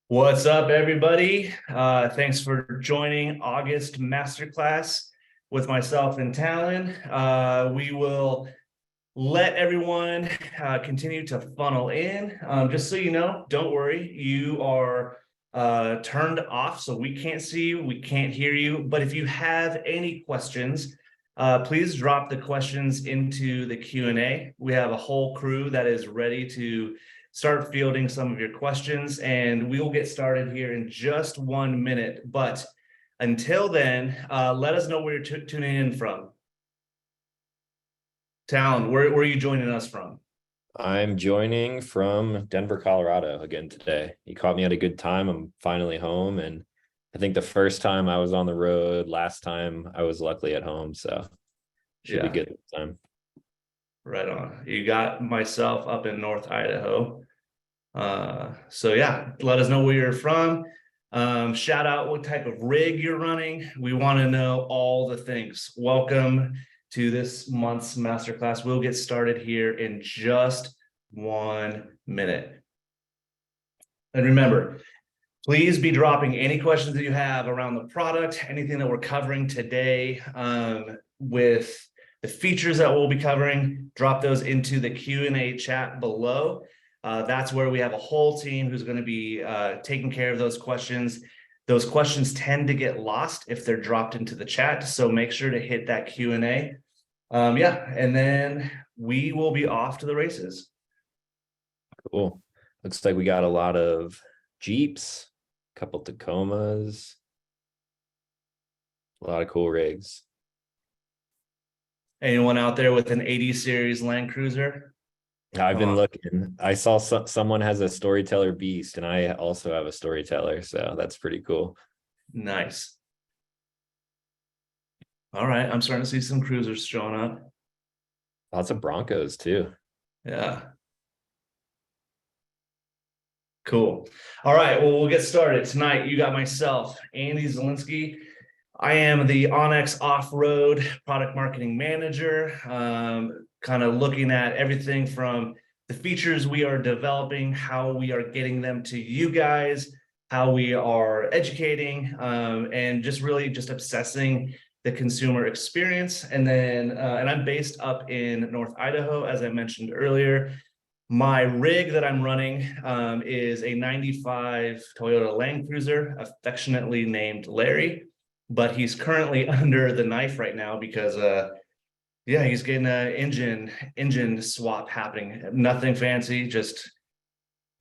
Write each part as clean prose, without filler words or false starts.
What's up, everybody? Thanks for joining August Masterclass with myself and Talon. We will let everyone continue to funnel in. Just so you know, don't worry, you are turned off, so we can't see you, we can't hear you. But if you have any questions, please drop the questions into the Q&A. We have a whole crew that is ready to start fielding some of your questions, and we will get started here in just 1 minute. But until then, let us know where you're tuning in from. Talon, where are you joining us from? I'm joining from Denver, Colorado again today. You caught me at a good time. I'm finally home, and I think the first time I was on the road, last time I was luckily at home, so should be good this time. Right on. You got myself up in North Idaho. So yeah, let us know where you're from. Shout out what type of rig you're running. We want to know all the things. Welcome to this month's masterclass. We'll get started here in just 1 minute. And remember, please be dropping any questions that you have around the product, anything that we're covering today, with the features that we'll be covering. Drop those into the Q&A chat below. That's where we have a whole team who's going to be taking care of those questions. Those questions tend to get lost if they're dropped into the chat, so make sure to hit that Q&A. And then we will be off to the races. Cool. Looks like we got a lot of Jeeps, a couple Tacomas, a lot of cool rigs. Anyone out there with an 80 series Land Cruiser? I've been looking. I saw someone has a Storyteller Beast, and I also have a Storyteller, so that's pretty cool. Nice. All right, I'm starting to see some cruisers showing up. Lots of Broncos too. Yeah. Cool. All right, well, we'll get started. Tonight, you got myself, Andy Zielinski. I am the onX Offroad product marketing manager, kind of looking at everything from the features we are developing, how we are getting them to you guys, how we are educating, and just really just obsessing the consumer experience. And then, and I'm based up in North Idaho, as I mentioned earlier. My rig that I'm running is a 95 Toyota Land Cruiser, affectionately named Larry, but he's currently under the knife right now because he's getting an engine swap happening. Nothing fancy, just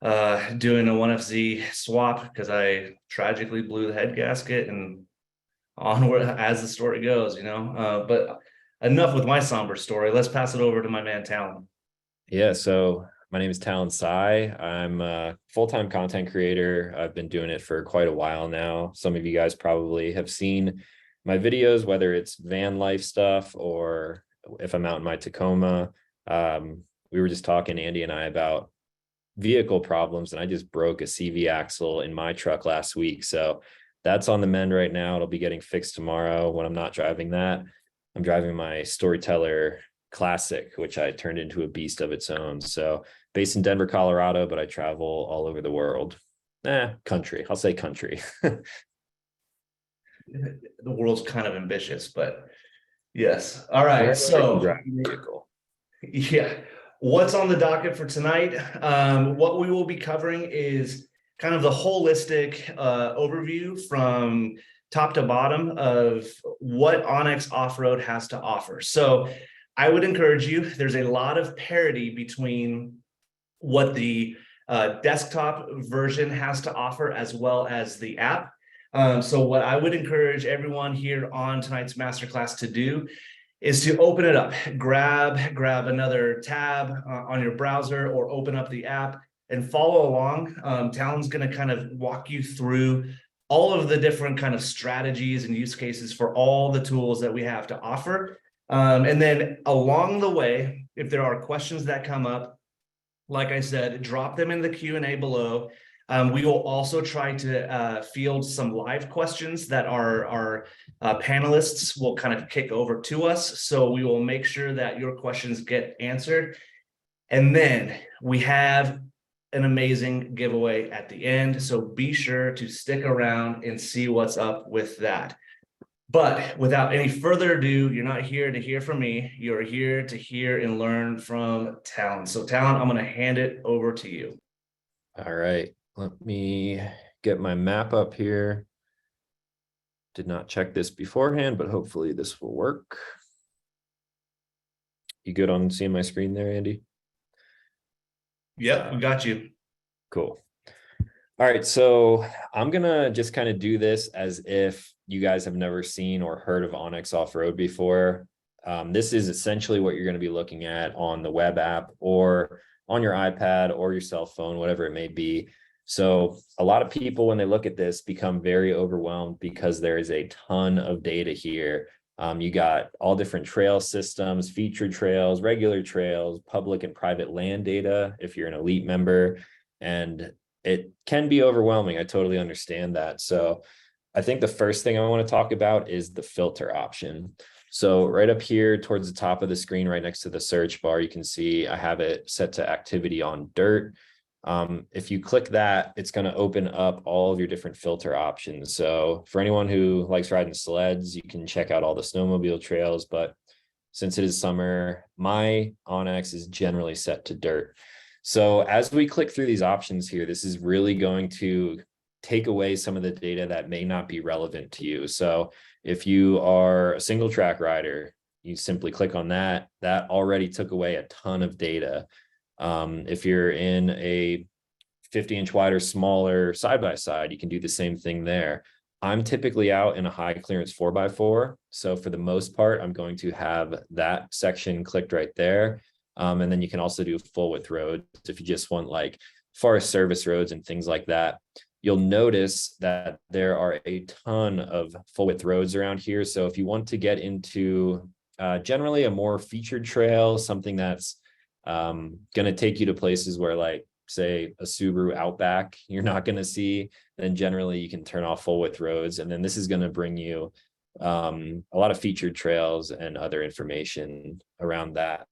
doing a 1FZ swap because I tragically blew the head gasket, and onward as the story goes, but enough with my somber story. Let's pass it over to my man Talon. Yeah, so my name is Talon Sai. I'm a full-time content creator. I've been doing it for quite a while now. Some of you guys probably have seen my videos, whether it's van life stuff or if I'm out in my Tacoma. We were just talking, Andy and I, about vehicle problems, and I just broke a CV axle in my truck last week. So that's on the mend right now. It'll be getting fixed tomorrow when I'm not driving that. I'm driving my Storyteller Classic, which I turned into a beast of its own. So based in Denver, Colorado, but I travel all over the world. Country. I'll say country. The world's kind of ambitious, but yes. All right. So yeah, what's on the docket for tonight? What we will be covering is kind of the holistic overview from top to bottom of what onX Offroad has to offer. So I would encourage you, there's a lot of parity between what the desktop version has to offer as well as the app. So what I would encourage everyone here on tonight's masterclass to do is to open it up, grab another tab on your browser or open up the app and follow along. Talon's going to kind of walk you through all of the different kind of strategies and use cases for all the tools that we have to offer. And then along the way, if there are questions that come up, like I said, drop them in the Q&A below. We will also try to field some live questions that our panelists will kind of kick over to us. So we will make sure that your questions get answered. And then we have an amazing giveaway at the end. So be sure to stick around and see what's up with that. But without any further ado, you're not here to hear from me. You're here to hear and learn from Talon. So Talon, I'm going to hand it over to you. All right, let me get my map up here. Did not check this beforehand, but hopefully this will work. You good on seeing my screen there, Andy? Yep, we got you. Cool. All right, so I'm gonna just kind of do this as if you guys have never seen or heard of onX Offroad before. This is essentially what you're going to be looking at on the web app or on your iPad or your cell phone, whatever it may be. So a lot of people, when they look at this, become very overwhelmed because there is a ton of data here. You got all different trail systems, featured trails, regular trails, public and private land data if you're an elite member, and it can be overwhelming. I totally understand that. So I think the first thing I want to talk about is the filter option. So right up here towards the top of the screen, right next to the search bar, you can see I have it set to activity on dirt. If you click that, it's going to open up all of your different filter options. So for anyone who likes riding sleds, you can check out all the snowmobile trails. But since it is summer, my onX is generally set to dirt. So as we click through these options here, this is really going to take away some of the data that may not be relevant to you. So if you are a single track rider, you simply click on that. That already took away a ton of data. If you're in a 50-inch wide or smaller side-by-side, you can do the same thing there. I'm typically out in a high clearance 4x4. So for the most part, I'm going to have that section clicked right there. And then you can also do full width roads if you just want like forest service roads and things like that. You'll notice that there are a ton of full width roads around here. So if you want to get into generally a more featured trail, something that's going to take you to places where, like, say, a Subaru Outback you're not going to see, then generally you can turn off full width roads. And then this is going to bring you a lot of featured trails and other information around that.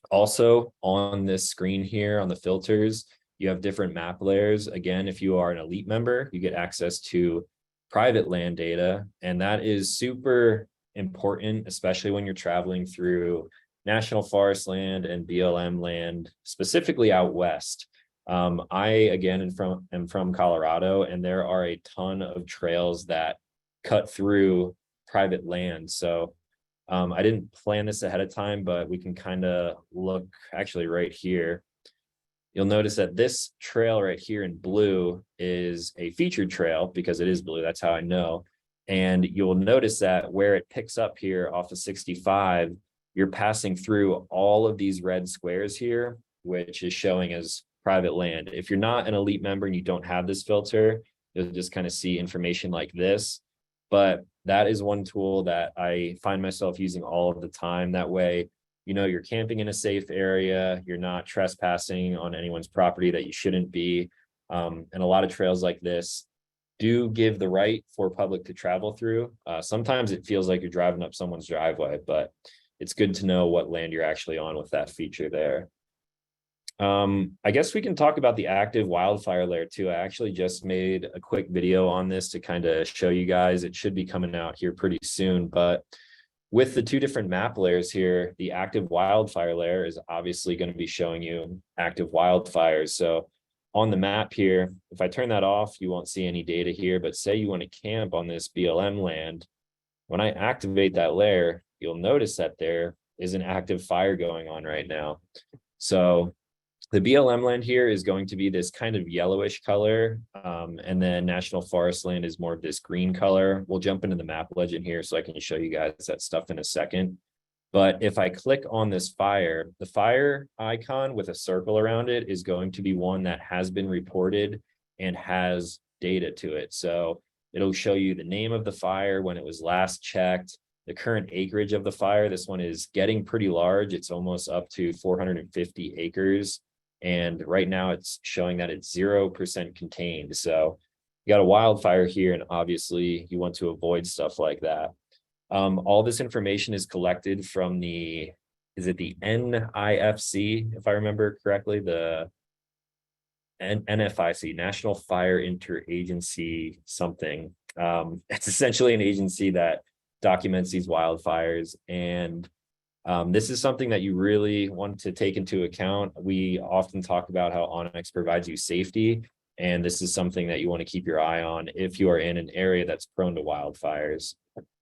Also on this screen here on the filters, you have different map layers. Again, if you are an elite member, you get access to private land data, and that is super important, especially when you're traveling through national forest land and BLM land, specifically out west. I, again, am from Colorado, and there are a ton of trails that cut through private land. So I didn't plan this ahead of time, but we can kind of look actually right here. You'll notice that this trail right here in blue is a featured trail because it is blue. That's how I know. And you'll notice that where it picks up here off of 65, you're passing through all of these red squares here, which is showing as private land. If you're not an elite member and you don't have this filter, you'll just kind of see information like this. But that is one tool that I find myself using all of the time. That way, you know, you're camping in a safe area, you're not trespassing on anyone's property that you shouldn't be. And a lot of trails like this do give the right for public to travel through. Sometimes it feels like you're driving up someone's driveway, but it's good to know what land you're actually on with that feature there. I guess we can talk about the active wildfire layer too. I actually just made a quick video on this to kind of show you guys. It should be coming out here pretty soon, but with the two different map layers here, the active wildfire layer is obviously going to be showing you active wildfires. So on the map here, if I turn that off, you won't see any data here, but say you want to camp on this BLM land, when I activate that layer, you'll notice that there is an active fire going on right now. So the BLM land here is going to be this kind of yellowish color, and then national forest land is more of this green color. We'll jump into the map legend here so I can show you guys that stuff in a second. But if I click on this fire, the fire icon with a circle around it is going to be one that has been reported and has data to it. So it'll show you the name of the fire, when it was last checked, the current acreage of the fire. This one is getting pretty large. It's almost up to 450 acres. And right now it's showing that it's 0% contained. So you got a wildfire here, and obviously you want to avoid stuff like that. All this information is collected from is it the NIFC, if I remember correctly, the NFIC, National Fire Interagency something. It's essentially an agency that documents these wildfires. And this is something that you really want to take into account. We often talk about how onX provides you safety, and this is something that you want to keep your eye on if you are in an area that's prone to wildfires.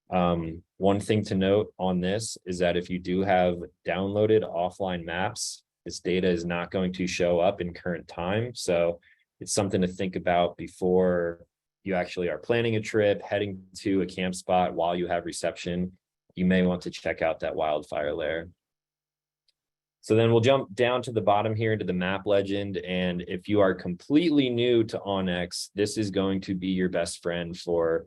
One thing to note on this is that if you do have downloaded offline maps, this data is not going to show up in current time. So it's something to think about before you actually are planning a trip, heading to a camp spot while you have reception. You may want to check out that wildfire layer. So then we'll jump down to the bottom here into the map legend. And if you are completely new to onX, this is going to be your best friend for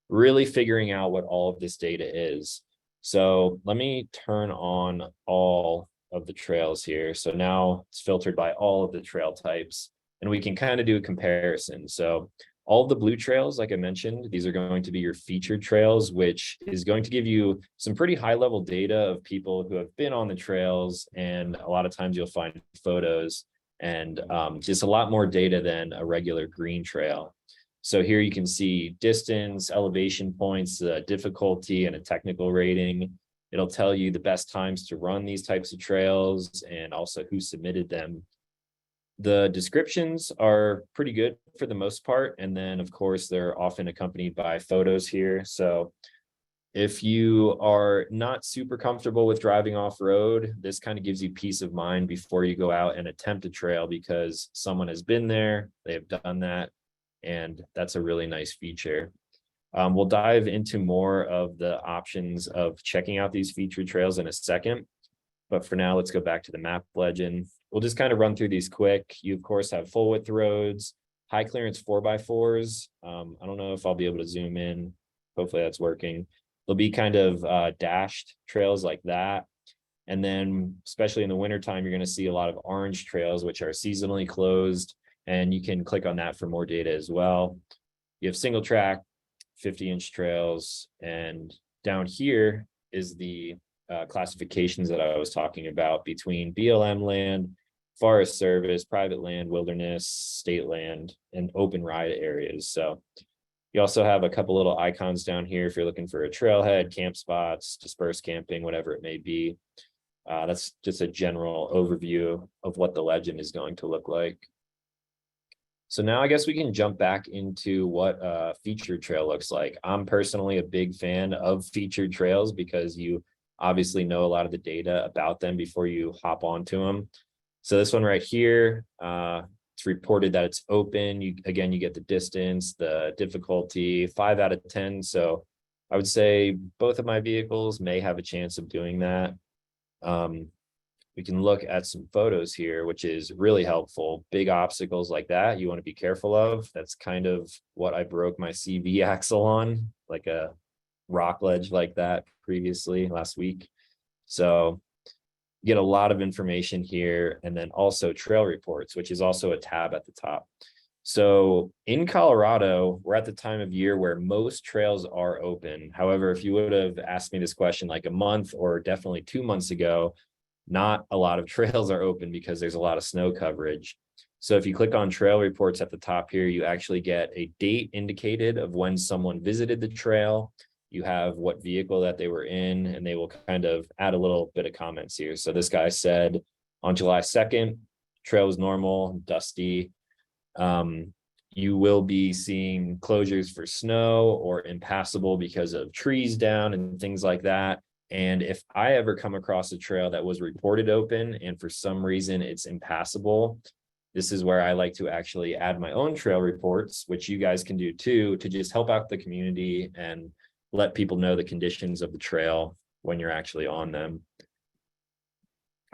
really figuring out what all of this data is. So let me turn on all of the trails here. So now it's filtered by all of the trail types, and we can kind of do a comparison. So all of the blue trails, like I mentioned, these are going to be your featured trails, which is going to give you some pretty high level data of people who have been on the trails. And a lot of times you'll find photos and just a lot more data than a regular green trail. So here you can see distance, elevation points, difficulty, and a technical rating. It'll tell you the best times to run these types of trails and also who submitted them. The descriptions are pretty good for the most part. And then, of course, they're often accompanied by photos here. So if you are not super comfortable with driving off-road, this kind of gives you peace of mind before you go out and attempt a trail, because someone has been there, they have done that, and that's a really nice feature. We'll dive into more of the options of checking out these featured trails in a second. But for now, let's go back to the map legend. We'll just kind of run through these quick. You, of course, have full width roads, high clearance 4x4s. I don't know if I'll be able to zoom in. Hopefully that's working. There'll be kind of dashed trails like that. And then, especially in the wintertime, you're going to see a lot of orange trails, which are seasonally closed. And you can click on that for more data as well. You have single track, 50-inch trails. And down here is the classifications that I was talking about between BLM land, Forest Service, private land, wilderness, state land, and open ride areas. So you also have a couple little icons down here if you're looking for a trailhead, camp spots, dispersed camping, whatever it may be. That's just a general overview of what the legend is going to look like. So now I guess we can jump back into what a featured trail looks like. I'm personally a big fan of featured trails because you obviously know a lot of the data about them before you hop onto them. So this one right here, it's reported that it's open. You get the distance, the difficulty, 5 out of 10. So I would say both of my vehicles may have a chance of doing that. We can look at some photos here, which is really helpful. Big obstacles like that, you want to be careful of. That's kind of what I broke my CV axle on, like a rock ledge like that previously last week. So you get a lot of information here, and then also trail reports, which is also a tab at the top. So in Colorado, we're at the time of year where most trails are open. However, if you would have asked me this question like a month or definitely 2 months ago, not a lot of trails are open because there's a lot of snow coverage. So if you click on trail reports at the top here, you actually get a date indicated of when someone visited the trail. You have what vehicle that they were in, and they will kind of add a little bit of comments here. So this guy said on July 2nd, trail was normal, dusty. You will be seeing closures for snow or impassable because of trees down and things like that. And if I ever come across a trail that was reported open and for some reason it's impassable, this is where I like to actually add my own trail reports, which you guys can do too, to just help out the community and let people know the conditions of the trail when you're actually on them.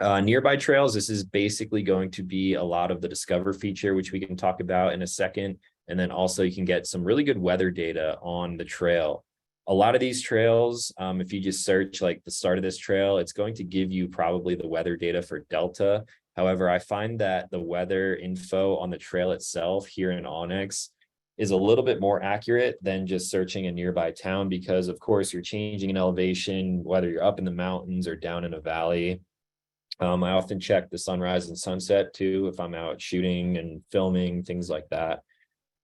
Nearby trails, this is basically going to be a lot of the Discover feature, which we can talk about in a second. And then also you can get some really good weather data on the trail. A lot of these trails, if you just search like the start of this trail, it's going to give you probably the weather data for Delta. However, I find that the weather info on the trail itself here in onX is a little bit more accurate than just searching a nearby town, because of course you're changing in elevation, whether you're up in the mountains or down in a valley. I often check the sunrise and sunset too, if I'm out shooting and filming, things like that.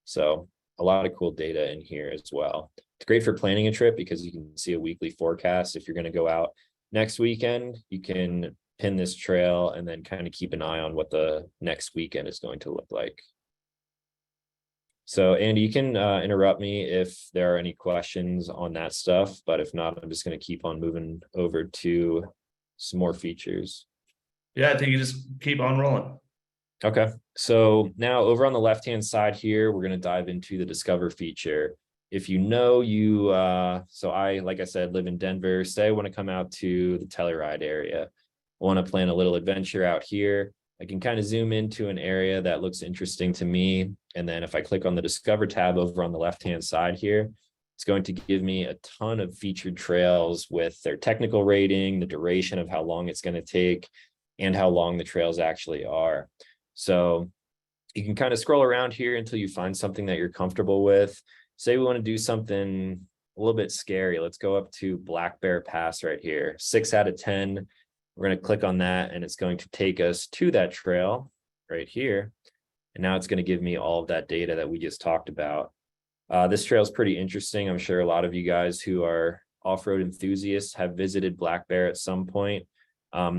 So a lot of cool data in here as well. It's great for planning a trip because you can see a weekly forecast. If you're going to go out next weekend, you can pin this trail and then kind of keep an eye on what the next weekend is going to look like. So Andy, you can interrupt me if there are any questions on that stuff, but if not, I'm just going to keep on moving over to some more features. Yeah, I think you just keep on rolling. Okay, so now over on the left-hand side here, we're going to dive into the Discover feature. If you know you, so I, like I said, live in Denver. Say I want to come out to the Telluride area. I want to plan a little adventure out here. I can kind of zoom into an area that looks interesting to me. And then if I click on the Discover tab over on the left-hand side here, it's going to give me a ton of featured trails with their technical rating, the duration of how long it's going to take, and how long the trails actually are. So you can kind of scroll around here until you find something that you're comfortable with. Say we want to do something a little bit scary. Let's go up to Black Bear Pass right here. 6 out of 10. We're going to click on that and it's going to take us to that trail right here. And now it's going to give me all of that data that we just talked about. This trail is pretty interesting. I'm sure a lot of you guys who are off-road enthusiasts have visited Black Bear at some point.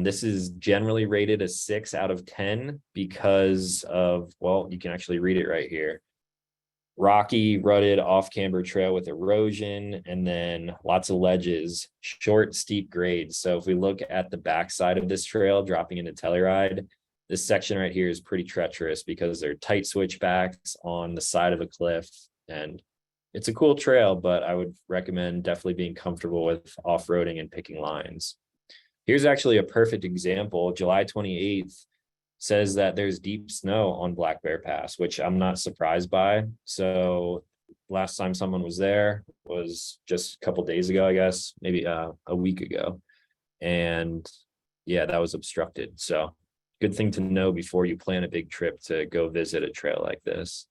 This is generally rated a 6 out of 10 because of, well, you can actually read it right here. Rocky, rutted, off-camber trail with erosion, and then lots of ledges, short, steep grades. So if we look at the backside of this trail, dropping into Telluride, this section right here is pretty treacherous because they're tight switchbacks on the side of a cliff. And it's a cool trail, but I would recommend definitely being comfortable with off-roading and picking lines. Here's actually a perfect example. July 28th says that there's deep snow on Black Bear Pass, which I'm not surprised by. So last time someone was there was just a couple days ago, I guess, maybe a week ago. And yeah, that was obstructed. So good thing to know before you plan a big trip to go visit a trail like this.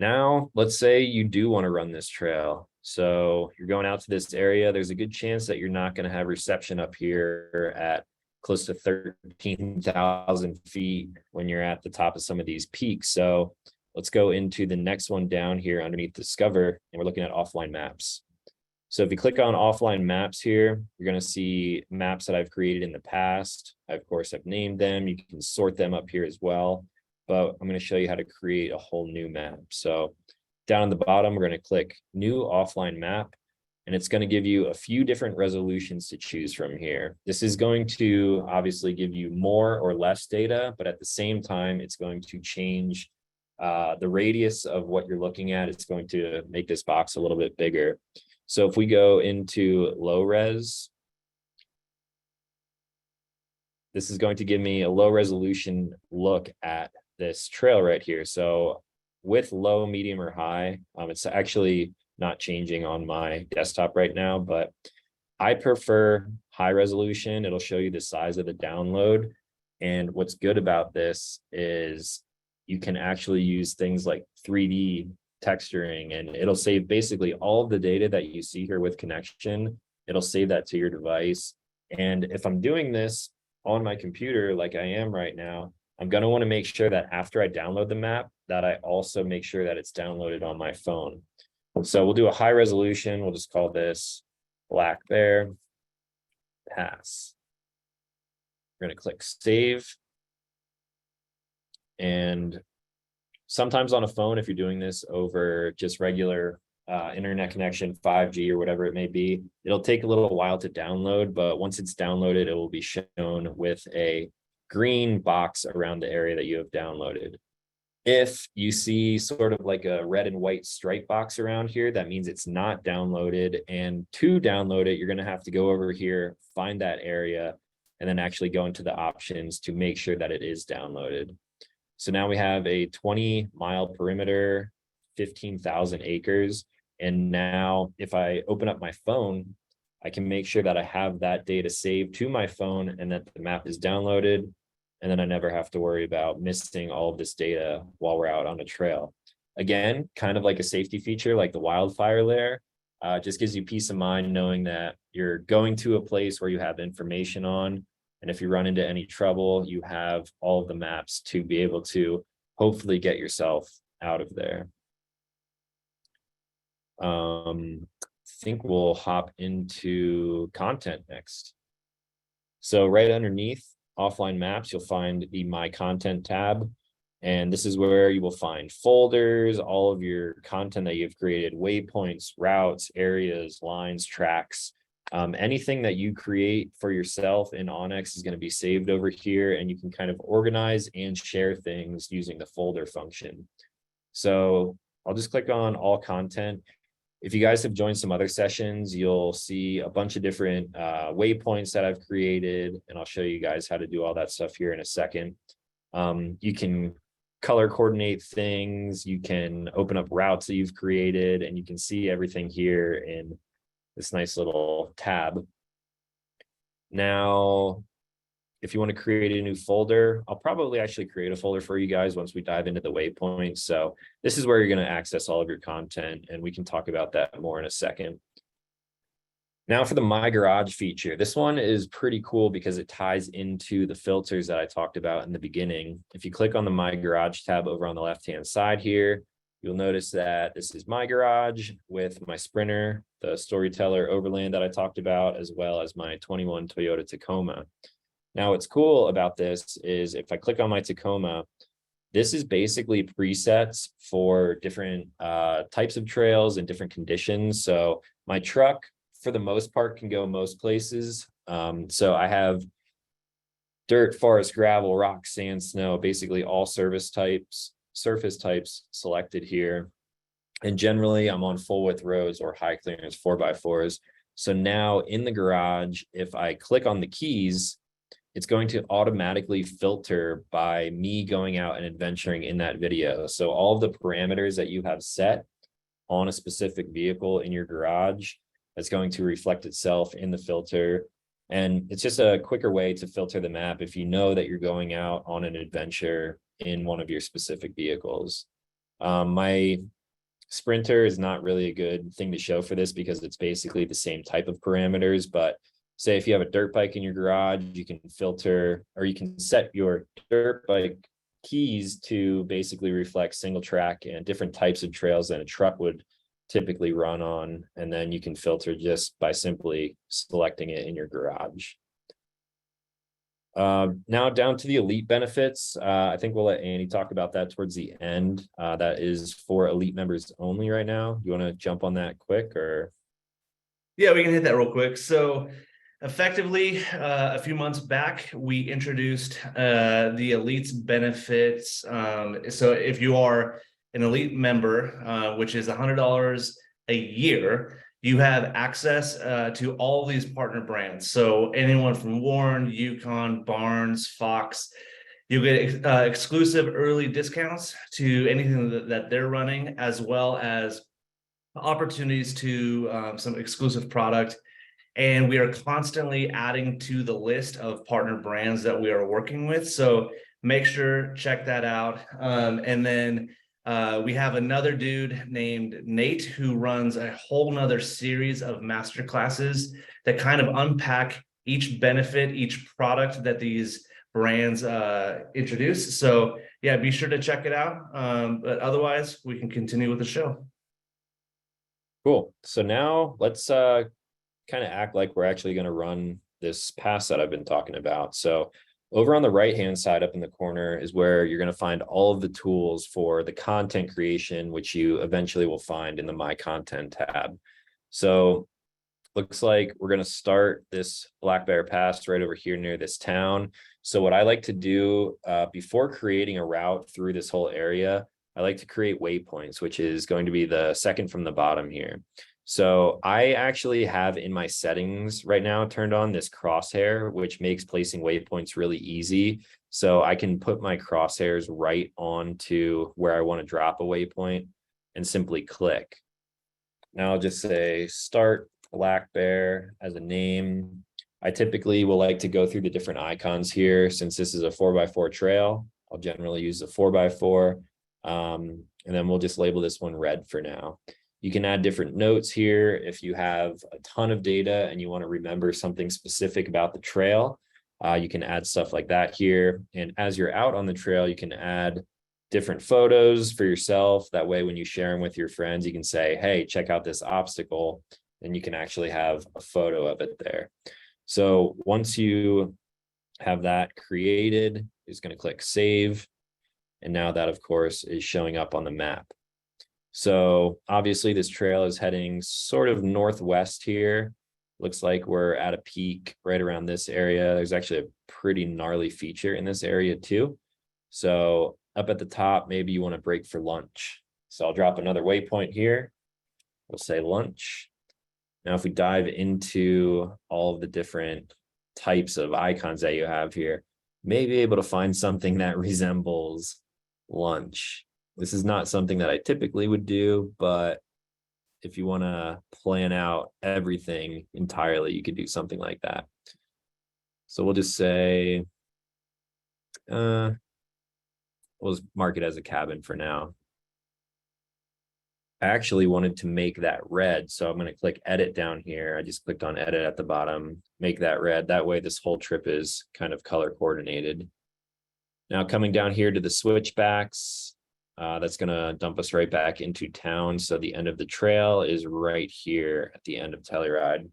Now, let's say you do want to run this trail. So you're going out to this area. There's a good chance that you're not going to have reception up here at close to 13,000 feet when you're at the top of some of these peaks. So let's go into the next one down here underneath Discover, and we're looking at offline maps. So if you click on offline maps here, you're going to see maps that I've created in the past. I, of course, have named them. You can sort them up here as well, but I'm going to show you how to create a whole new map. So down on the bottom, we're going to click new offline map, and it's going to give you a few different resolutions to choose from here. This is going to obviously give you more or less data, but at the same time, it's going to change the radius of what you're looking at. It's going to make this box a little bit bigger. So if we go into low res, this is going to give me a low resolution look at this trail right here. So with low, medium, or high, it's actually not changing on my desktop right now, but I prefer high resolution. It'll show you the size of the download. And what's good about this is you can actually use things like 3D texturing, and it'll save basically all of the data that you see here with connection. It'll save that to your device. And if I'm doing this on my computer, like I am right now, I'm going to want to make sure that after I download the map, that I also make sure that it's downloaded on my phone. So we'll do a high resolution. We'll just call this Black Bear Pass. We're going to click save. And sometimes on a phone, if you're doing this over just regular internet connection, 5G or whatever it may be, it'll take a little while to download, but once it's downloaded, it will be shown with a green box around the area that you have downloaded. If you see sort of like a red and white stripe box around here, that means it's not downloaded. And to download it, you're going to have to go over here, find that area, and then actually go into the options to make sure that it is downloaded. So now we have a 20-mile perimeter, 15,000 acres. And now if I open up my phone, I can make sure that I have that data saved to my phone and that the map is downloaded. And then I never have to worry about missing all of this data while we're out on a trail. Again, kind of like a safety feature, like the Wildfire layer. Just gives you peace of mind knowing that you're going to a place where you have information on. And if you run into any trouble, you have all of the maps to be able to hopefully get yourself out of there. I think we'll hop into content next. So right underneath offline maps, you'll find the My Content tab. And this is where you will find folders, all of your content that you've created, waypoints, routes, areas, lines, tracks. Anything that you create for yourself in onX is going to be saved over here, and you can kind of organize and share things using the folder function. So I'll just click on all content. If you guys have joined some other sessions, you'll see a bunch of different waypoints that I've created, and I'll show you guys how to do all that stuff here in a second. You can color coordinate things, you can open up routes that you've created, and you can see everything here in this nice little tab. Now, if you want to create a new folder, I'll probably actually create a folder for you guys once we dive into the waypoints. So this is where you're going to access all of your content, and we can talk about that more in a second. Now for the My Garage feature, this one is pretty cool because it ties into the filters that I talked about in the beginning. If you click on the My Garage tab over on the left-hand side here, you'll notice that this is my garage with my Sprinter, the Storyteller Overland that I talked about, as well as my 21 Toyota Tacoma. Now, what's cool about this is if I click on my Tacoma, this is basically presets for different types of trails and different conditions. So my truck, for the most part, can go most places. So I have dirt, forest, gravel, rock, sand, snow, basically all surface types selected here. And generally I'm on full width roads or high clearance 4x4s. So now in the garage, if I click on the keys, it's going to automatically filter by me going out and adventuring in that video. So all of the parameters that you have set on a specific vehicle in your garage, that's going to reflect itself in the filter. And it's just a quicker way to filter the map if you know that you're going out on an adventure in one of your specific vehicles. My Sprinter is not really a good thing to show for this because it's basically the same type of parameters, but say if you have a dirt bike in your garage, you can filter, or you can set your dirt bike keys to basically reflect single track and different types of trails than a truck would typically run on. And then you can filter just by simply selecting it in your garage. Now down to the elite benefits. I think we'll let Annie talk about that towards the end. That is for elite members only right now. You want to jump on that quick, or? Yeah, we can hit that real quick. So effectively, a few months back, we introduced the Elite's benefits. So if you are an Elite member, which is $100 a year, you have access to all these partner brands. So anyone from Warren, Yukon, Barnes, Fox, you'll get exclusive early discounts to anything that they're running, as well as opportunities to some exclusive product. And we are constantly adding to the list of partner brands that we are working with. So make sure, check that out. And then we have another dude named Nate who runs a whole nother series of masterclasses that kind of unpack each benefit, each product that these brands introduce. So yeah, be sure to check it out. But otherwise, we can continue with the show. Cool. So now let's kind of act like we're actually going to run this pass that I've been talking about. So over on the right-hand side up in the corner is where you're going to find all of the tools for the content creation, which you eventually will find in the My Content tab. So looks like we're going to start this Black Bear Pass right over here near this town. So what I like to do before creating a route through this whole area, I like to create waypoints, which is going to be the second from the bottom here. So I actually have in my settings right now turned on this crosshair, which makes placing waypoints really easy. So I can put my crosshairs right onto where I want to drop a waypoint and simply click. Now I'll just say start Black Bear as a name. I typically will like to go through the different icons here. Since this is a 4x4 trail, I'll generally use a 4x4. And then we'll just label this one red for now. You can add different notes here if you have a ton of data and you want to remember something specific about the trail. You can add stuff like that here. And as you're out on the trail, you can add different photos for yourself. That way, when you share them with your friends, you can say, hey, check out this obstacle. And you can actually have a photo of it there. So once you have that created, you're just going to click save. And now that, of course, is showing up on the map. So obviously this trail is heading sort of northwest here. Looks like we're at a peak right around this area. There's actually a pretty gnarly feature in this area too. So up at the top, maybe you want to break for lunch. So I'll drop another waypoint here. We'll say lunch. Now, if we dive into all of the different types of icons that you have here, maybe able to find something that resembles lunch. This is not something that I typically would do, but if you want to plan out everything entirely, you could do something like that. So we'll just say, we'll just mark it as a cabin for now. I actually wanted to make that red, so I'm going to click edit down here. I just clicked on edit at the bottom, make that red. That way this whole trip is kind of color coordinated. Now coming down here to the switchbacks, that's going to dump us right back into town. So the end of the trail is right here at the end of Telluride.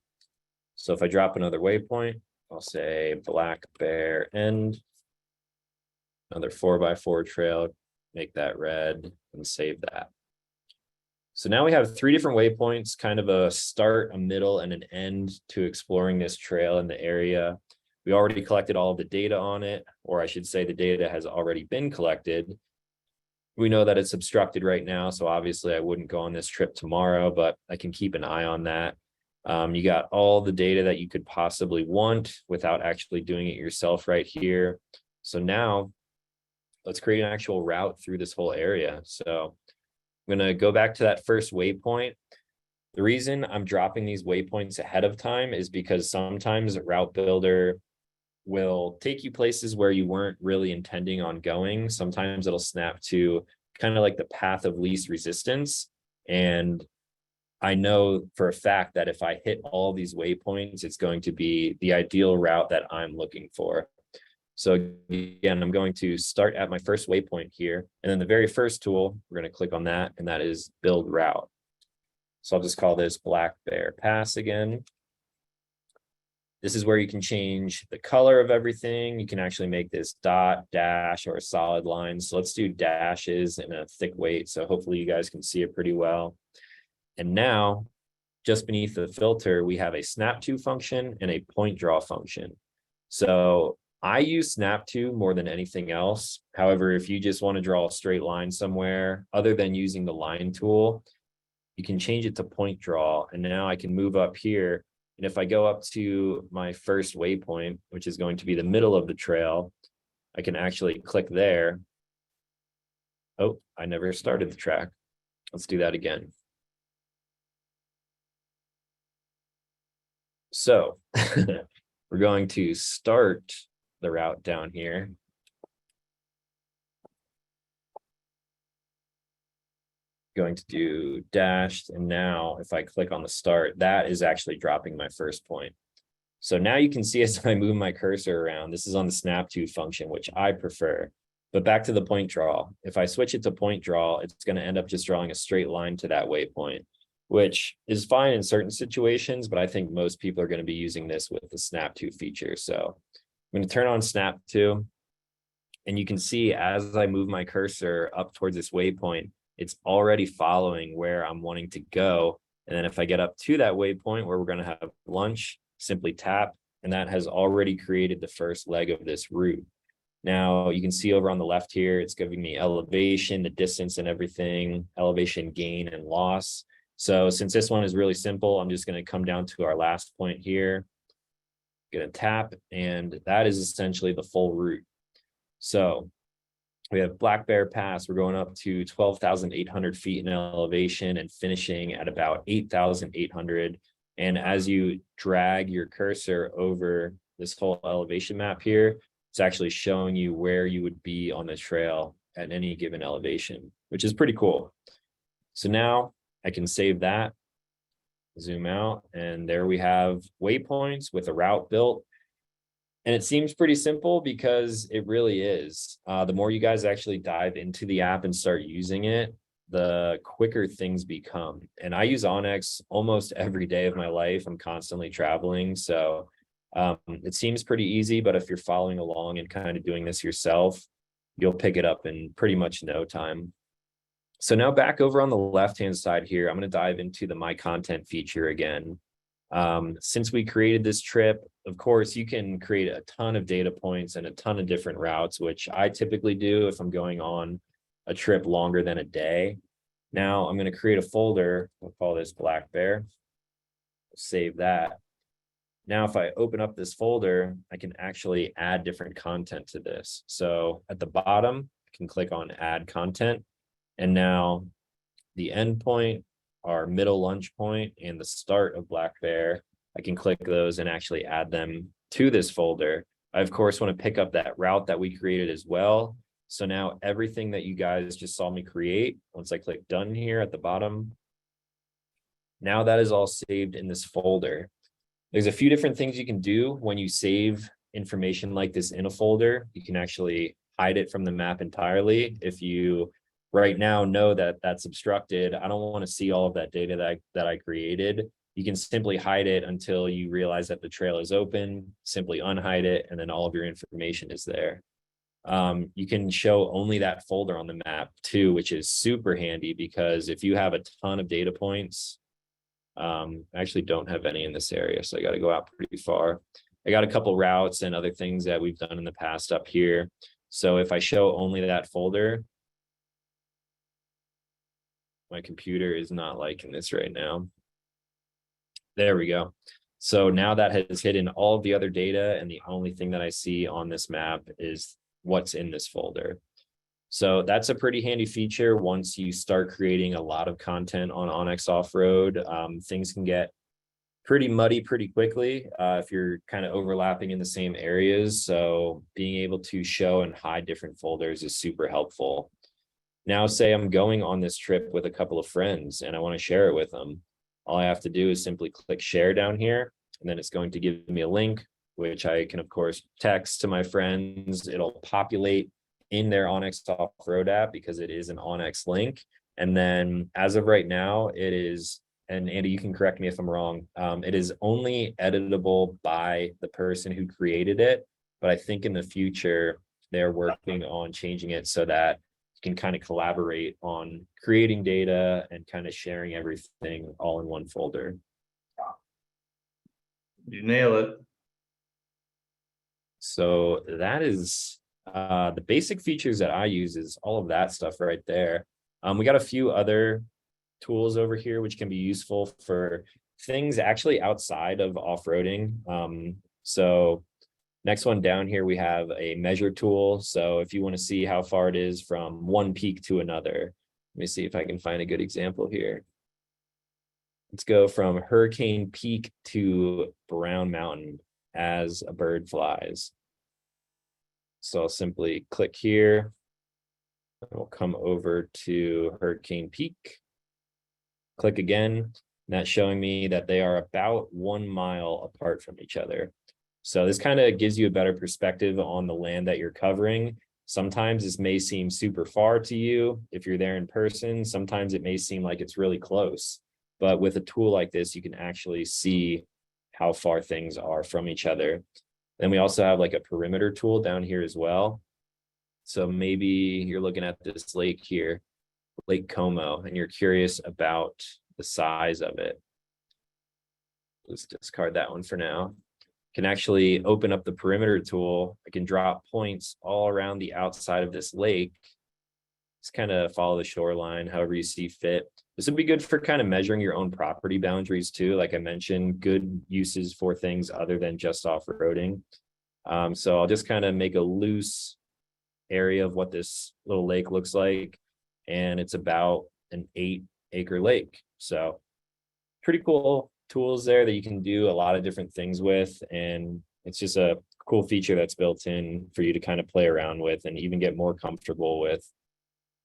So if I drop another waypoint, I'll say Black Bear End, another 4x4 trail, make that red and save that. So now we have 3 different waypoints, kind of a start, a middle, and an end to exploring this trail in the area. We already collected all of the data on it, or I should say the data has already been collected. We know that it's obstructed right now, so obviously I wouldn't go on this trip tomorrow, but I can keep an eye on that. You got all the data that you could possibly want without actually doing it yourself right here. So now let's create an actual route through this whole area. So I'm going to go back to that first waypoint. The reason I'm dropping these waypoints ahead of time is because sometimes a route builder will take you places where you weren't really intending on going. Sometimes it'll snap to kind of like the path of least resistance. And I know for a fact that if I hit all these waypoints, it's going to be the ideal route that I'm looking for. So again, I'm going to start at my first waypoint here. And then the very first tool, we're going to click on that, and that is build route. So I'll just call this Black Bear Pass again. This is where you can change the color of everything. You can actually make this dot, dash, or a solid line. So let's do dashes in a thick weight. So hopefully you guys can see it pretty well. And now, just beneath the filter, we have a snap to function and a point draw function. So I use snap to more than anything else. However, if you just want to draw a straight line somewhere, other than using the line tool, you can change it to point draw. And now I can move up here. And if I go up to my first waypoint, which is going to be the middle of the trail, I can actually click there. Oh, I never started the track. Let's do that again. So we're going to start the route down here. Going to do dashed, and now if I click on the start, that is actually dropping my first point. So now you can see as I move my cursor around, this is on the snap to function, which I prefer. But back to the point draw. If I switch it to point draw, it's going to end up just drawing a straight line to that waypoint, which is fine in certain situations, but I think most people are going to be using this with the snap to feature. So I'm going to turn on snap to, and you can see as I move my cursor up towards this waypoint, it's already following where I'm wanting to go. And then if I get up to that waypoint where we're going to have lunch, simply tap, and that has already created the first leg of this route. Now you can see over on the left here, it's giving me elevation, the distance and everything, elevation gain and loss. So since this one is really simple, I'm just going to come down to our last point here, going to tap, and that is essentially the full route. So we have Black Bear Pass. We're going up to 12,800 feet in elevation and finishing at about 8,800. And as you drag your cursor over this whole elevation map here, it's actually showing you where you would be on the trail at any given elevation, which is pretty cool. So now, I can save that, zoom out, and there we have waypoints with a route built. And it seems pretty simple because it really is. The more you guys actually dive into the app and start using it, the quicker things become. And I use onX almost every day of my life. I'm constantly traveling. So it seems pretty easy, but if you're following along and kind of doing this yourself, you'll pick it up in pretty much no time. So now back over on the left-hand side here, I'm going to dive into the My Content feature again. Since we created this trip, of course, you can create a ton of data points and a ton of different routes, which I typically do if I'm going on a trip longer than a day. Now I'm going to create a folder. We'll call this Black Bear. Save that. Now, if I open up this folder, I can actually add different content to this. So at the bottom, I can click on Add Content. And now the end point, our middle lunch point, and the start of Black Bear, I can click those and actually add them to this folder. I, of course, want to pick up that route that we created as well. So now everything that you guys just saw me create, once I click done here at the bottom, now that is all saved in this folder. There's a few different things you can do when you save information like this in a folder. You can actually hide it from the map entirely. If you right now know that that's obstructed, I don't want to see all of that data that I created. You can simply hide it until you realize that the trail is open, simply unhide it, and then all of your information is there. You can show only that folder on the map too, which is super handy because if you have a ton of data points, I actually don't have any in this area, so I got to go out pretty far. I got a couple routes and other things that we've done in the past up here. So if I show only that folder, my computer is not liking this right now. There we go. So now that has hidden all of the other data, and the only thing that I see on this map is what's in this folder. So that's a pretty handy feature. Once you start creating a lot of content on onX Offroad, things can get pretty muddy pretty quickly if you're kind of overlapping in the same areas. So being able to show and hide different folders is super helpful. Now, say I'm going on this trip with a couple of friends and I want to share it with them. All I have to do is simply click share down here, and then it's going to give me a link, which I can, of course, text to my friends. It'll populate in their onX Offroad app because it is an onX link. And then as of right now, it is, and Andy, you can correct me if I'm wrong, it is only editable by the person who created it. But I think in the future, they're working on changing it so that you can kind of collaborate on creating data and kind of sharing everything all in one folder. You nail it. So that is the basic features that I use is all of that stuff right there. We got a few other tools over here which can be useful for things actually outside of off-roading. So next one down here, we have a measure tool. So if you want to see how far it is from one peak to another, let me see if I can find a good example here. Let's go from Hurricane Peak to Brown Mountain as a bird flies. So I'll simply click here. And we'll come over to Hurricane Peak. Click again, and that's showing me that they are about 1 mile apart from each other. So this kind of gives you a better perspective on the land that you're covering. Sometimes this may seem super far to you if you're there in person. Sometimes it may seem like it's really close. But with a tool like this, you can actually see how far things are from each other. Then we also have like a perimeter tool down here as well. So maybe you're looking at this lake here, Lake Como, and you're curious about the size of it. Let's discard that one for now. Can actually open up the perimeter tool. I can drop points all around the outside of this lake. Just kind of follow the shoreline however you see fit. This would be good for kind of measuring your own property boundaries too. Like I mentioned, good uses for things other than just off-roading. So I'll just kind of make a loose area of what this little lake looks like. And it's about an 8-acre lake. So pretty cool tools there that you can do a lot of different things with. And it's just a cool feature that's built in for you to kind of play around with and even get more comfortable with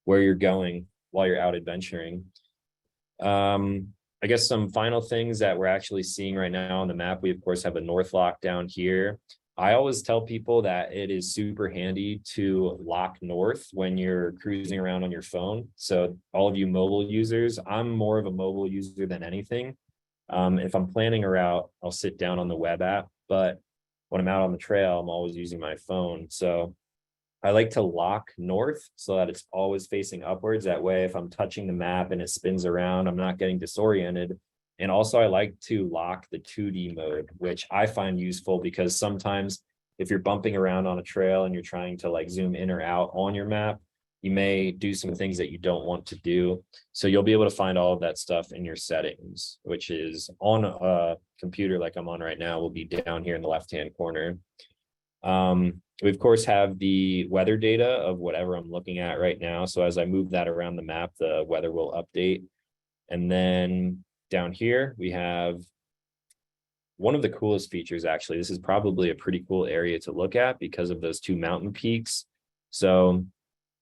where you're going while you're out adventuring. I guess some final things that we're actually seeing right now on the map. We of course have a north lock down here. I always tell people that it is super handy to lock north when you're cruising around on your phone. So all of you mobile users, I'm more of a mobile user than anything. If I'm planning a route, I'll sit down on the web app, but when I'm out on the trail, I'm always using my phone. So I like to lock north so that it's always facing upwards. That way, if I'm touching the map and it spins around, I'm not getting disoriented. And also I like to lock the 2D mode, which I find useful because sometimes if you're bumping around on a trail and you're trying to like zoom in or out on your map, you may do some things that you don't want to do. So you'll be able to find all of that stuff in your settings, which is on a computer like I'm on right now, will be down here in the left-hand corner. We of course have the weather data of whatever I'm looking at right now. So as I move that around the map, the weather will update. And then down here, we have one of the coolest features, actually. This is probably a pretty cool area to look at because of those two mountain peaks. So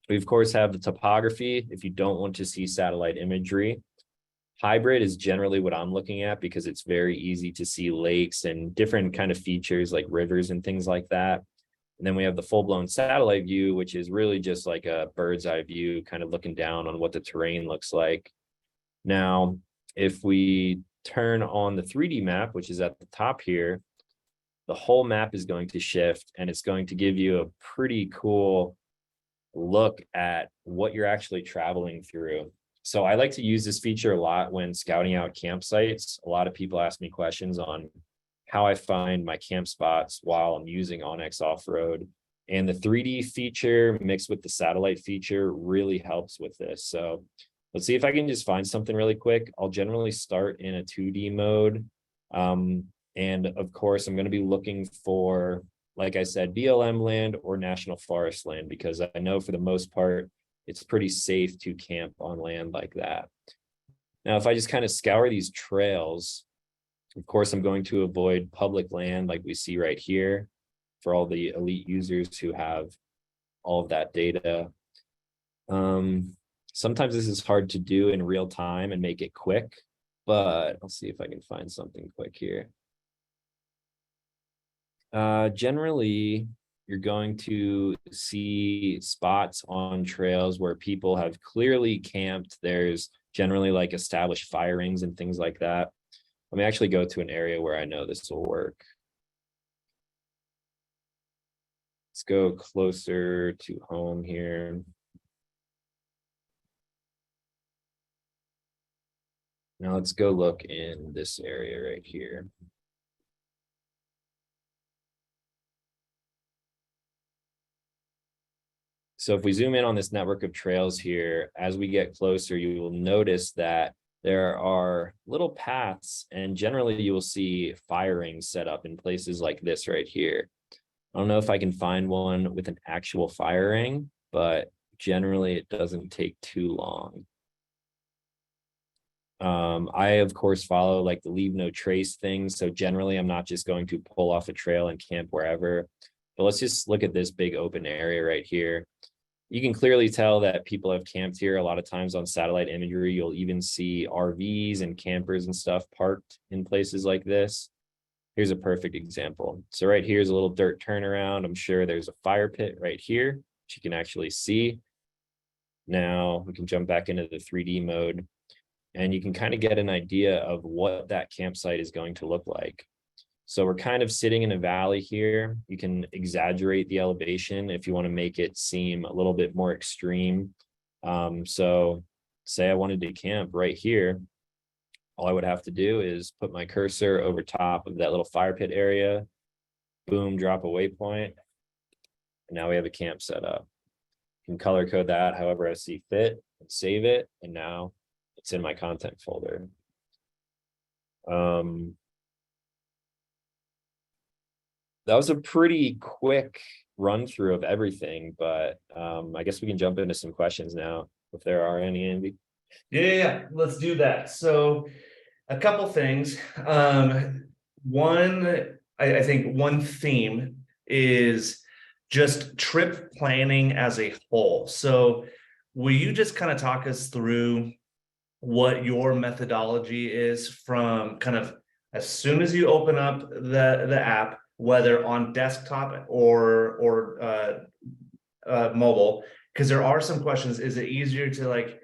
we of course have the topography if you don't want to see satellite imagery. Hybrid is generally what I'm looking at because it's very easy to see lakes and different kind of features like rivers and things like that. And then we have the full-blown satellite view, which is really just like a bird's eye view, kind of looking down on what the terrain looks like. Now, if we turn on the 3D map, which is at the top here, the whole map is going to shift and it's going to give you a pretty cool look at what you're actually traveling through. So I like to use this feature a lot when scouting out campsites. A lot of people ask me questions on how I find my camp spots while I'm using onX Offroad. And the 3D feature mixed with the satellite feature really helps with this. So let's see if I can just find something really quick. I'll generally start in a 2D mode. And of course, I'm going to be looking for, like I said, BLM land or national forest land, because I know for the most part, it's pretty safe to camp on land like that. Now, if I just kind of scour these trails, of course, I'm going to avoid public land like we see right here for all the elite users who have all of that data. Sometimes this is hard to do in real time and make it quick, but I'll see if I can find something quick here. Generally, you're going to see spots on trails where people have clearly camped. There's generally like established fire rings and things like that. Let me actually go to an area where I know this will work. Let's go closer to home here. Now let's go look in this area right here. So if we zoom in on this network of trails here, as we get closer, you will notice that there are little paths, and generally you will see fire rings set up in places like this right here. I don't know if I can find one with an actual fire ring, but generally it doesn't take too long. I, of course, follow like the leave no trace thing. So generally I'm not just going to pull off a trail and camp wherever, but let's just look at this big open area right here. You can clearly tell that people have camped here. A lot of times on satellite imagery, you'll even see RVs and campers and stuff parked in places like this. Here's a perfect example. So right here is a little dirt turnaround. I'm sure there's a fire pit right here, which you can actually see. Now we can jump back into the 3D mode and you can kind of get an idea of what that campsite is going to look like. So we're kind of sitting in a valley here. You can exaggerate the elevation if you want to make it seem a little bit more extreme. So say I wanted to camp right here. All I would have to do is put my cursor over top of that little fire pit area, boom, drop a waypoint. And now we have a camp set up. You can color code that however I see fit and save it. And now it's in my content folder. That was a pretty quick run through of everything, but I guess we can jump into some questions now if there are any, Andy. Yeah, let's do that. So a couple things. One, I think one theme is just trip planning as a whole. So will you just kind of talk us through what your methodology is from kind of as soon as you open up the app, whether on desktop or mobile, because there are some questions. Is it easier to like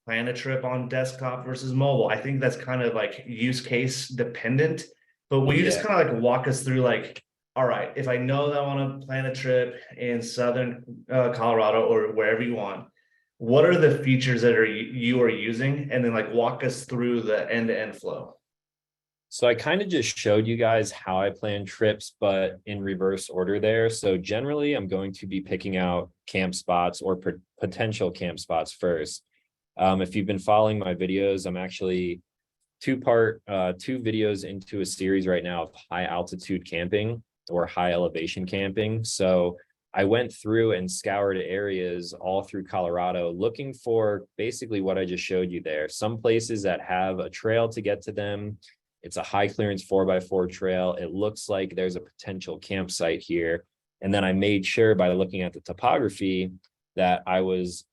plan a trip on desktop versus mobile? I think that's kind of like use case dependent, but will you just kind of like walk us through like, all right, if I know that I want to plan a trip in Southern Colorado or wherever you want, what are the features that you are using? And then like walk us through the end-to-end flow. So I kind of just showed you guys how I plan trips, but in reverse order there. So generally, I'm going to be picking out camp spots or potential camp spots first. If you've been following my videos, I'm actually two videos into a series right now of high altitude camping or high elevation camping. So I went through and scoured areas all through Colorado looking for basically what I just showed you there. Some places that have a trail to get to them. It's a high clearance 4x4 trail. It looks like there's a potential campsite here. And then I made sure by looking at the topography that I was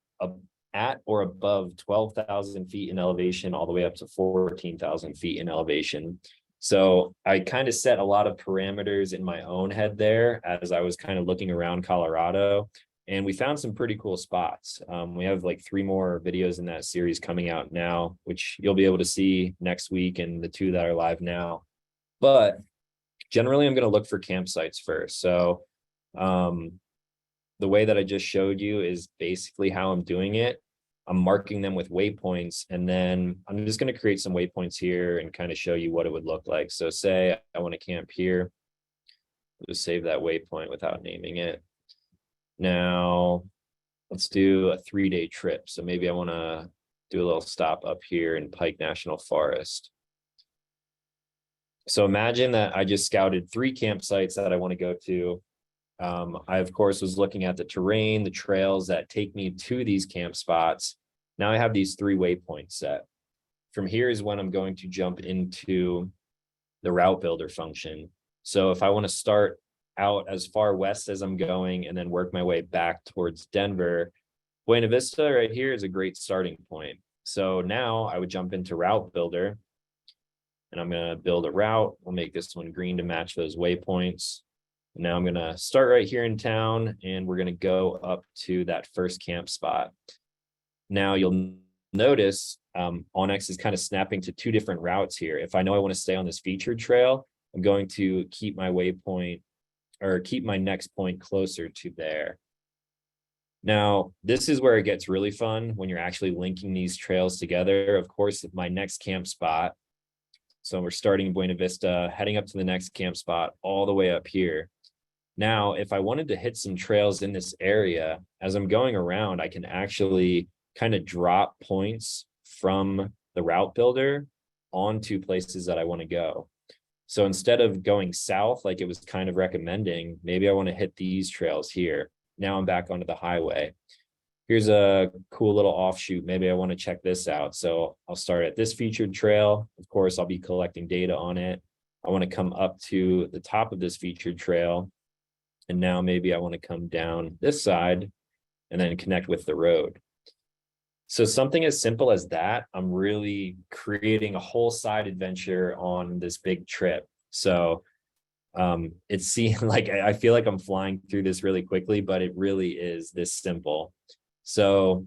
at or above 12,000 feet in elevation, all the way up to 14,000 feet in elevation. So I kind of set a lot of parameters in my own head there as I was kind of looking around Colorado, and we found some pretty cool spots. We have like 3 more videos in that series coming out now, which you'll be able to see next week, and the 2 that are live now. But generally, I'm going to look for campsites first. So the way that I just showed you is basically how I'm doing it. I'm marking them with waypoints, and then I'm just going to create some waypoints here and kind of show you what it would look like. So say I want to camp here. Just save that waypoint without naming it. Now let's do a 3-day trip. So maybe I want to do a little stop up here in Pike National Forest. So imagine that I just scouted 3 campsites that I want to go to. I, of course, was looking at the terrain, the trails that take me to these camp spots. Now I have these 3 waypoints set. From here is when I'm going to jump into the route builder function. So if I want to start out as far west as I'm going and then work my way back towards Denver, Buena Vista right here is a great starting point. So now I would jump into route builder, and I'm going to build a route. We'll make this one green to match those waypoints. Now I'm going to start right here in town, and we're going to go up to that first camp spot. Now you'll notice onX is kind of snapping to 2 different routes here. If I know I want to stay on this featured trail, I'm going to keep my waypoint or keep my next point closer to there. Now, this is where it gets really fun when you're actually linking these trails together. Of course, my next camp spot. So we're starting in Buena Vista, heading up to the next camp spot all the way up here. Now, if I wanted to hit some trails in this area, as I'm going around, I can actually kind of drop points from the route builder onto places that I want to go. So instead of going south, like it was kind of recommending, maybe I want to hit these trails here. Now I'm back onto the highway. Here's a cool little offshoot. Maybe I want to check this out. So I'll start at this featured trail. Of course, I'll be collecting data on it. I want to come up to the top of this featured trail. And now maybe I want to come down this side and then connect with the road. So something as simple as that, I'm really creating a whole side adventure on this big trip. So it seems like I feel like I'm flying through this really quickly, but it really is this simple. So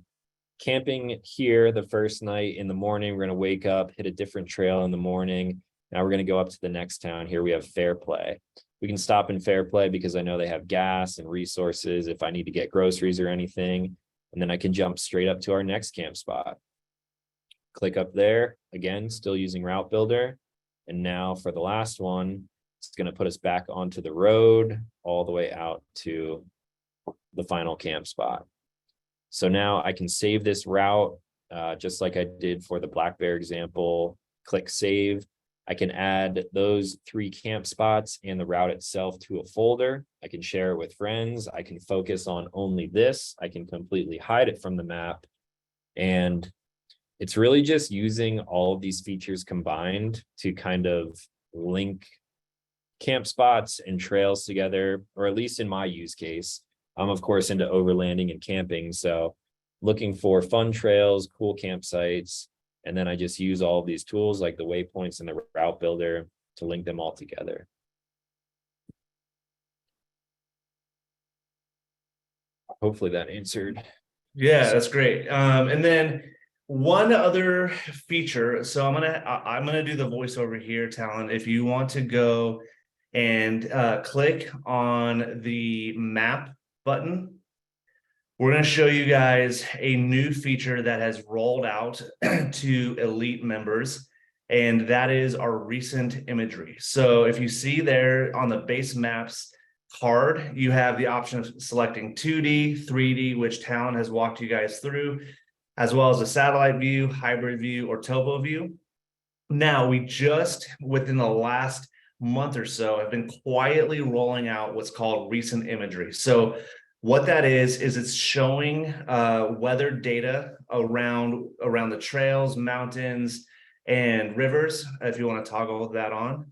camping here the first night in the morning, we're going to wake up, hit a different trail in the morning. Now we're going to go up to the next town. Here we have Fairplay. We can stop in Fairplay because I know they have gas and resources if I need to get groceries or anything. And then I can jump straight up to our next camp spot. Click up there, again, still using Route Builder. And now for the last one, it's going to put us back onto the road all the way out to the final camp spot. So now I can save this route just like I did for the Black Bear example. Click Save. I can add those 3 camp spots and the route itself to a folder. I can share it with friends. I can focus on only this. I can completely hide it from the map. And it's really just using all of these features combined to kind of link camp spots and trails together, or at least in my use case. I'm, of course, into overlanding and camping. So looking for fun trails, cool campsites, And then I just use all of these tools like the waypoints and the route builder to link them all together. Hopefully that answered. Yeah, that's great. And then one other feature. So I'm gonna do the voiceover here, Talon. If you want to go and click on the map button, we're going to show you guys a new feature that has rolled out to elite members, and that is our recent imagery. So if you see there on the base maps card, you have the option of selecting 2D, 3D, which Talon has walked you guys through, as well as a satellite view, hybrid view, or topo view. Now, we just, within the last month or so, have been quietly rolling out what's called recent imagery. So what that is it's showing weather data around the trails, mountains, and rivers. If you want to toggle that on,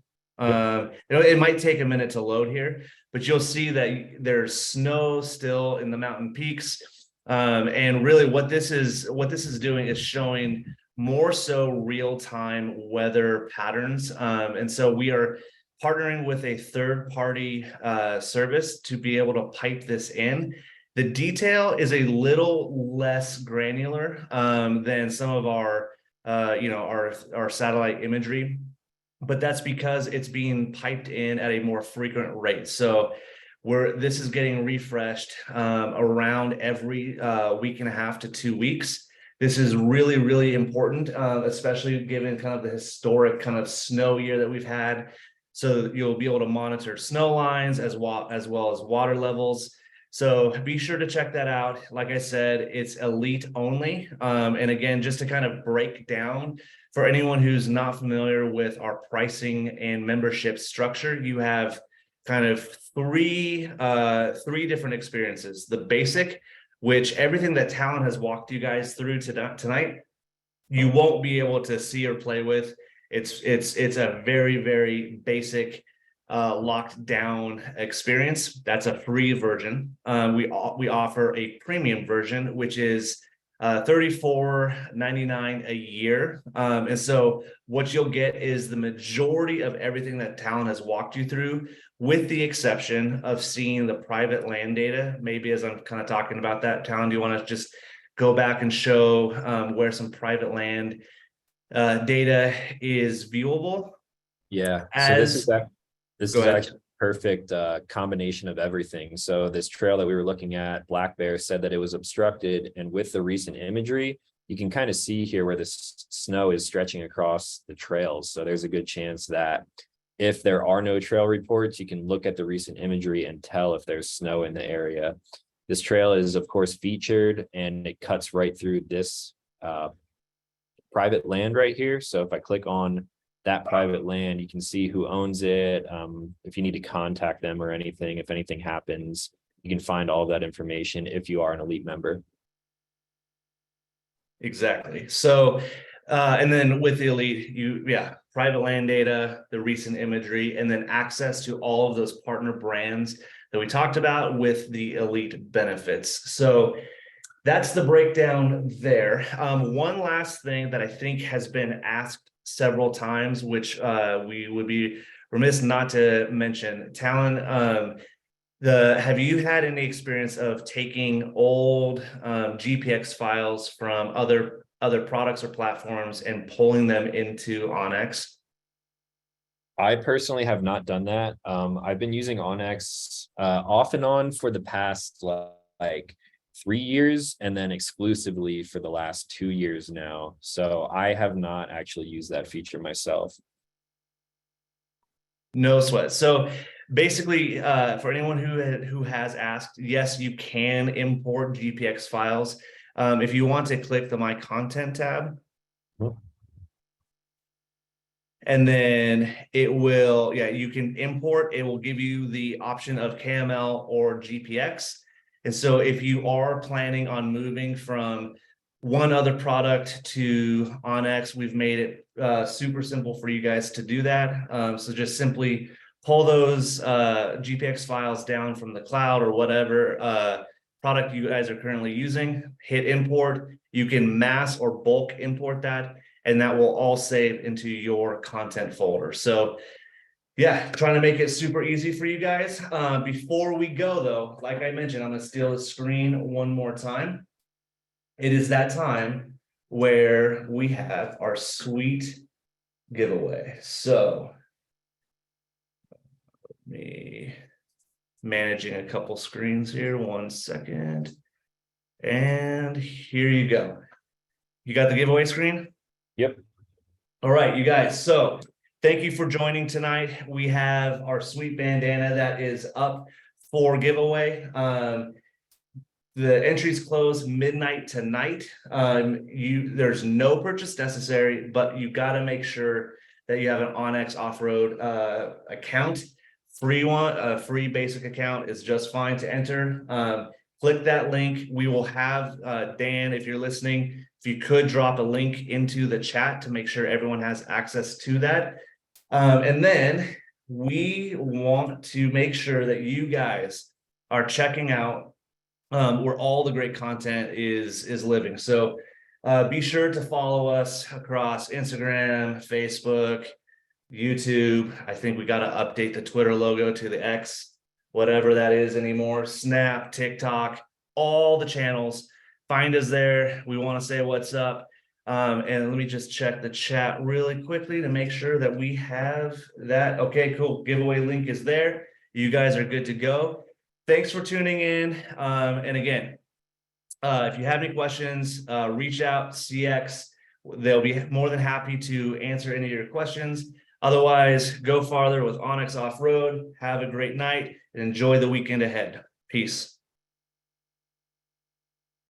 it might take a minute to load here, but you'll see that there's snow still in the mountain peaks. And really, what this is doing is showing more so real-time weather patterns. And so we are partnering with a third-party service to be able to pipe this in. The detail is a little less granular than some of our satellite imagery, but that's because it's being piped in at a more frequent rate. So this is getting refreshed around every week and a half to 2 weeks. This is really, really important, especially given kind of the historic kind of snow year that we've had. So you'll be able to monitor snow lines as well as water levels. So be sure to check that out. Like I said, it's elite only. And again, just to kind of break down for anyone who's not familiar with our pricing and membership structure, you have kind of three different experiences. The basic, which everything that Talon has walked you guys through tonight, you won't be able to see or play with. It's a very, very basic locked down experience. That's a free version. We offer a premium version, which is $34.99 a year. And so what you'll get is the majority of everything that Talon has walked you through, with the exception of seeing the private land data. Maybe as I'm kind of talking about that, Talon, do you want to just go back and show where some private land data is viewable? Yeah, so this is actually a perfect combination of everything. So this trail that we were looking at, Black Bear said that it was obstructed, and with the recent imagery, you can kind of see here where the snow is stretching across the trails. So there's a good chance that if there are no trail reports, you can look at the recent imagery and tell if there's snow in the area. This trail is, of course, featured, and it cuts right through this private land right here. So if I click on that private land, you can see who owns it. If you need to contact them or anything, if anything happens, you can find all that information if you are an elite member. Exactly. So, and then with the elite, private land data, the recent imagery, and then access to all of those partner brands that we talked about with the elite benefits. So that's the breakdown there. One last thing that I think has been asked several times, which we would be remiss not to mention, Talon, have you had any experience of taking old GPX files from other products or platforms and pulling them into onX? I personally have not done that. I've been using onX off and on for the past like 3 years, and then exclusively for the last 2 years now. So I have not actually used that feature myself. No sweat. So basically, for anyone who has asked, yes, you can import GPX files. If you want to click the My Content tab, and then it will, you can import. It will give you the option of KML or GPX. And so if you are planning on moving from one other product to onX, we've made it super simple for you guys to do that. So just simply pull those GPX files down from the cloud or whatever product you guys are currently using, hit import. You can mass or bulk import that. and that will all save into your content folder. So yeah, trying to make it super easy for you guys. Before we go though, like I mentioned, I'm gonna steal the screen one more time. It is that time where we have our sweet giveaway. So me managing a couple screens here, 1 second. And here you go. You got the giveaway screen? Yep. All right, you guys. So thank you for joining tonight. We have our sweet bandana that is up for giveaway. The entries close midnight tonight. There's no purchase necessary, but you got to make sure that you have an onX Offroad account. Free one, a free basic account is just fine to enter. Click that link. We will have Dan, if you're listening, if you could drop a link into the chat to make sure everyone has access to that. And then we want to make sure that you guys are checking out where all the great content is living. So be sure to follow us across Instagram, Facebook, YouTube. I think we got to update the Twitter logo to the X, whatever that is anymore. Snap, TikTok, all the channels. Find us there. We want to say what's up. And let me just check the chat really quickly to make sure that we have that. Okay, cool. Giveaway link is there. You guys are good to go. Thanks for tuning in. And again, if you have any questions, reach out, CX. They'll be more than happy to answer any of your questions. Otherwise, go farther with onX Offroad. Have a great night and enjoy the weekend ahead. Peace.